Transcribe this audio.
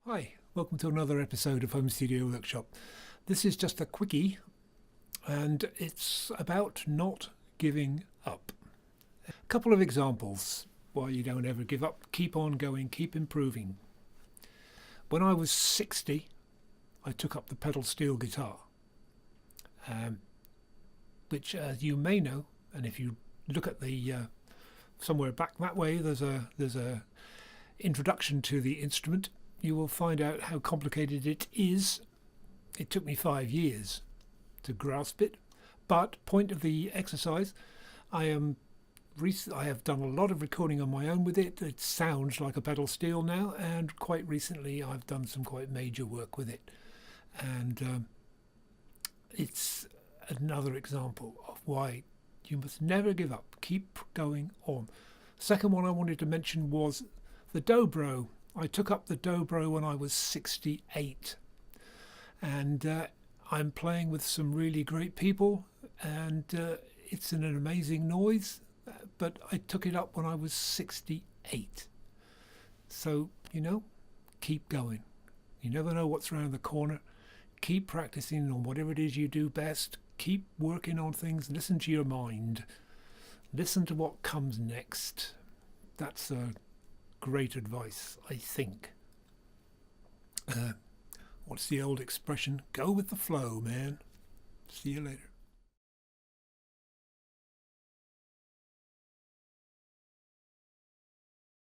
Hi, welcome to another episode of Home Studio Workshop. This is just a quickie and it's about not giving up. A couple of examples why you don't ever give up. Keep on going, keep improving. When I was 60, I took up the pedal steel guitar, which as you may know, and if you look at the somewhere back that way, there's a introduction to the instrument. You will find out how complicated it is. It took me 5 years to grasp it, but point of the exercise, I have done a lot of recording on my own with it. It sounds like a pedal steel now, and quite recently I've done some quite major work with it, and it's another example of why you must never give up. Keep going on. Second one I wanted to mention was the dobro. I took up the dobro when I was 68, and I'm playing with some really great people, and it's an amazing noise, but I took it up when I was 68. So, keep going. You never know what's around the corner. Keep practicing on whatever it is you do best. Keep working on things. Listen to your mind. Listen to what comes next. That's great advice, I think. What's the old expression? Go with the flow, man. See you later.